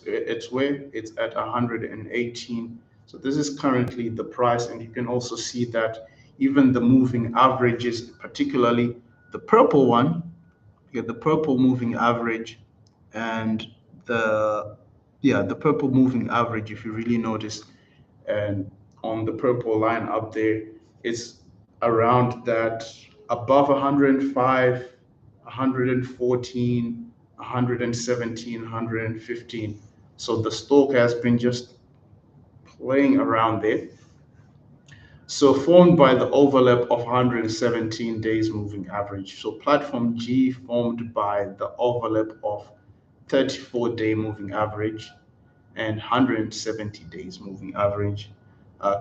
at 118. So this is currently the price, and you can also see that even the moving averages, particularly the purple one, you get the purple moving average, and the purple moving average, if you really notice, and on the purple line up there, it's around that above 105, 114, 117, 115. So the stock has been just playing around there. So formed by the overlap of 117 days moving average. So platform G formed by the overlap of 34-day moving average and 170 days moving average,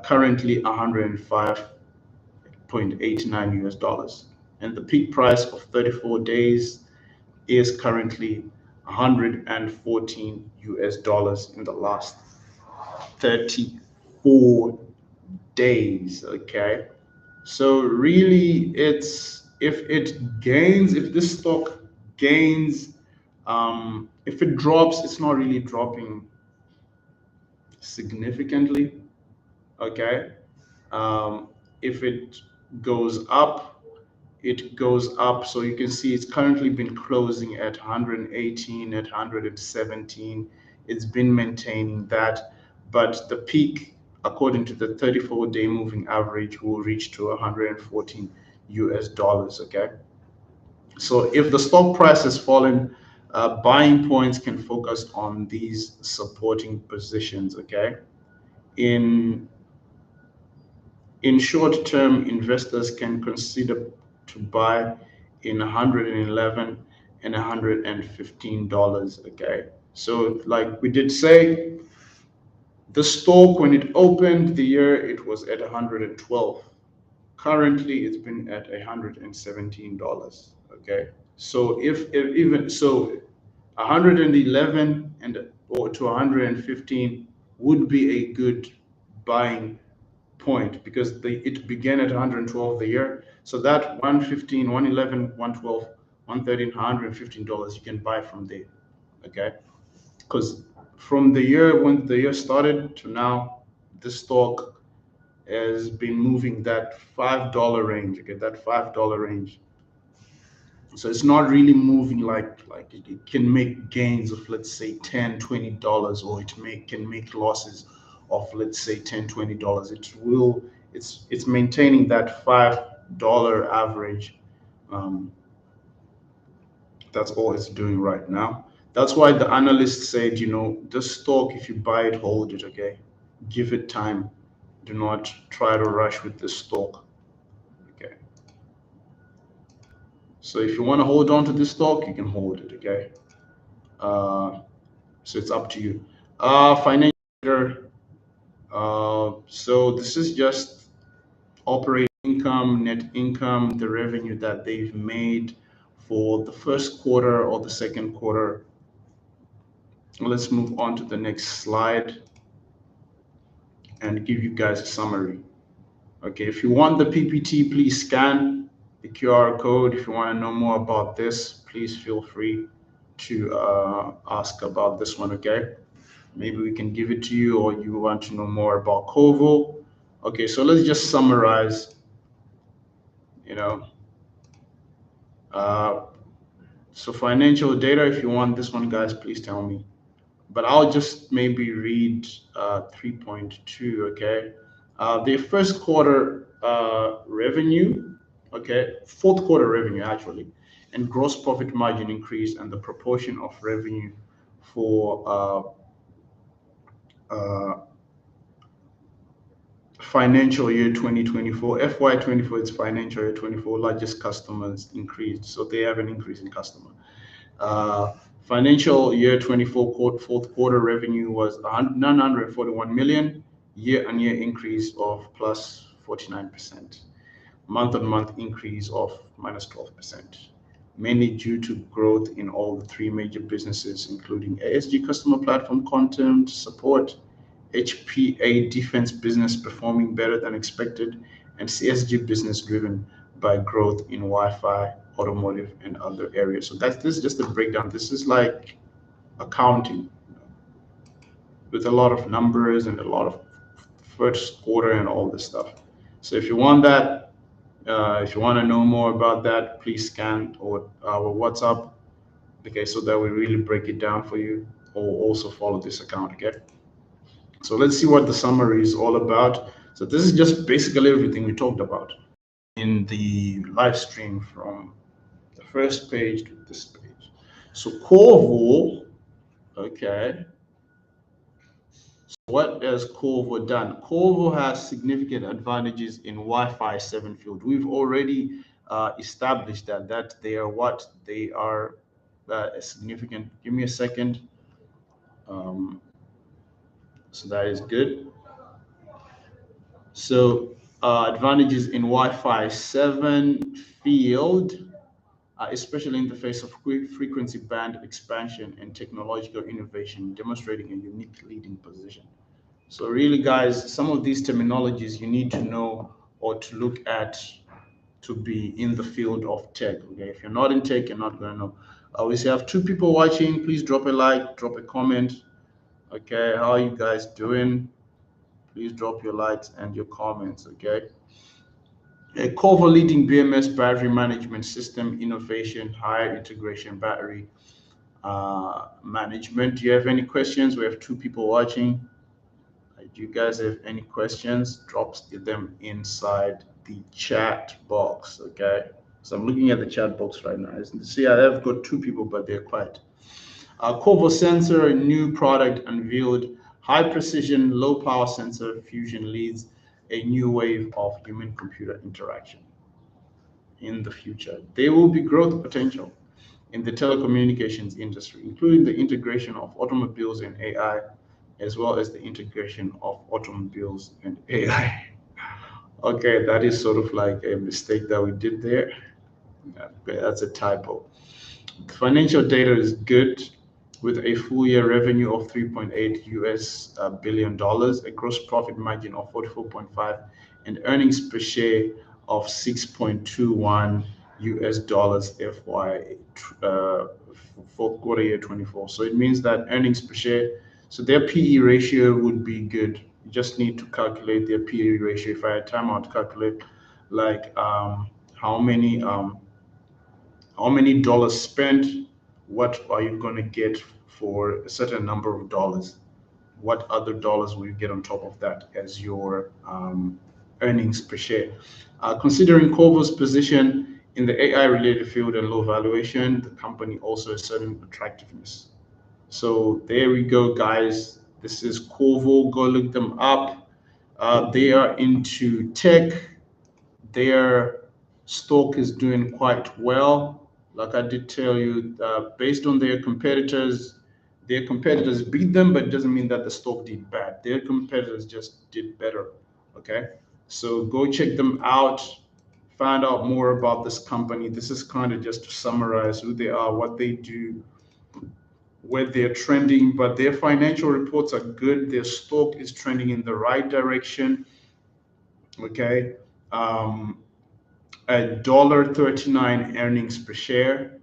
currently 105.89 US dollars. And the peak price of 34 days is currently 114 US dollars in the last 34 days, okay? So really, it's if this stock gains, if it drops, it's not really dropping significantly, okay? If it goes up, it goes up. So you can see it's currently been closing at 118, at 117. It's been maintaining that, but the peak, according to the 34-day moving average, will reach to 114 US dollars, okay? So if the stock price has fallen Buying points can focus on these supporting positions, okay? In short term, investors can consider to buy in 111 and $115, okay? So like we did say, the stock when it opened the year, it was at 112. Currently, it's been at $117, okay? So if even so 111 and or to 115 would be a good buying point because it began at 112 the year. So that 115, 111, 112, 113, $115 you can buy from there. Okay. Because from the year when the year started to now, the stock has been moving that $5 range. Okay, that $5 range. So it's not really moving like it can make gains of, let's say, $10, $20, or can make losses of, let's say, $10, $20. It's maintaining that $5 average. um, that's all it's doing right now. That's why the analyst said, the stock, if you buy it, hold it. Okay, give it time. Do not try to rush with the stock. Okay, so if you want to hold on to this stock, you can hold it. Okay. So it's up to you. Financial. So this is just operating income, net income, the revenue that they've made for the first quarter or the second quarter. Let's move on to the next slide and give you guys a summary. Okay, if you want the PPT, please scan the QR code. If you want to know more about this, please feel free to ask about this one. Okay. Maybe we can give it to you, or you want to know more about Qorvo. Okay, so let's just summarize. You know, uh, so financial data. If you want this one, guys, please tell me. But I'll just maybe read 3.2. Okay, the first quarter revenue. Okay, fourth quarter revenue actually, and gross profit margin increased, and the proportion of revenue for financial year 2024, FY24, it's financial year 24, largest customers increased. So they have an increase in customer. Financial year 24 fourth quarter revenue was 941 million, year on year increase of plus 49%, month on month increase of minus 12%, mainly due to growth in all the three major businesses, including ASG customer platform, content support, HPA defense business performing better than expected, and CSG business driven by growth in Wi-Fi, automotive, and other areas. So this is just a breakdown. This is like accounting with a lot of numbers and a lot of first quarter and all this stuff. So if you want that, if you want to know more about that, please scan our WhatsApp. Okay, so that we really break it down for you, or also follow this account. Okay. So let's see what the summary is all about. So this is just basically everything we talked about in the live stream from the first page to this page. So Qorvo, okay. So what has Qorvo done? Qorvo has significant advantages in Wi-Fi 7 field. We've already established that they are what they are. Significant. Give me a second. So that is good. So advantages in Wi-Fi 7 field, especially in the face of quick frequency band expansion and technological innovation, demonstrating a unique leading position. So really, guys, some of these terminologies you need to know or to look at to be in the field of tech. Okay, if you're not in tech, you're not going to know. We have two people watching. Please drop a like, drop a comment. Okay, how are you guys doing? Please drop your likes and your comments. Okay. A Qorvo leading BMS battery management system innovation, higher integration battery management. Do you have any questions? We have two people watching. Do you guys have any questions? Drop them inside the chat box. Okay. So I'm looking at the chat box right now. See, I have got two people, but they're quiet. Qorvo sensor, a new product unveiled. High precision, low power sensor fusion leads a new wave of human computer interaction in the future. There will be growth potential in the telecommunications industry, including the integration of automobiles and AI, as well as the integration of automobiles and AI. Okay, that is sort of like a mistake that we did there. Yeah, that's a typo. Financial data is good with a full year revenue of 3.8 US billion dollars, a gross profit margin of 44.5, and earnings per share of 6.21 US dollars FY fourth quarter year 24. So it means that earnings per share, so their PE ratio would be good. You just need to calculate their PE ratio. If I had time, I'd calculate like how many dollars spent, what are you going to get for a certain number of dollars, what other dollars will you get on top of that as your earnings per share. Considering Qorvo's position in the AI related field and low valuation, the company also has certain attractiveness. So there we go, guys. This is Qorvo. Go look them up. They are into tech. Their stock is doing quite well. Like I did tell you, based on their competitors beat them, but it doesn't mean that the stock did bad. Their competitors just did better. Okay, so go check them out. Find out more about this company. This is kind of just to summarize who they are, what they do, where they're trending. But their financial reports are good. Their stock is trending in the right direction. Okay. $1.39 earnings per share,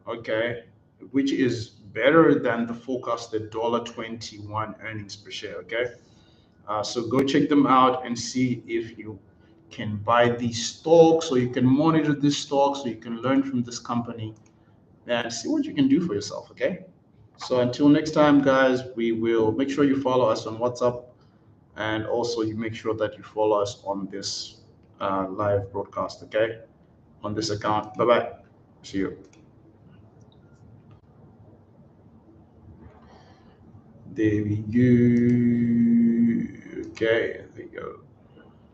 okay, which is better than the forecasted $1.21 earnings per share, okay. So go check them out and see if you can buy these stocks, or you can monitor these stocks, so you can learn from this company and see what you can do for yourself, okay. So until next time, guys, we will make sure you follow us on WhatsApp, and also you make sure that you follow us on this live broadcast, okay, on this account. Bye bye. See you. There we go. Okay, there you go.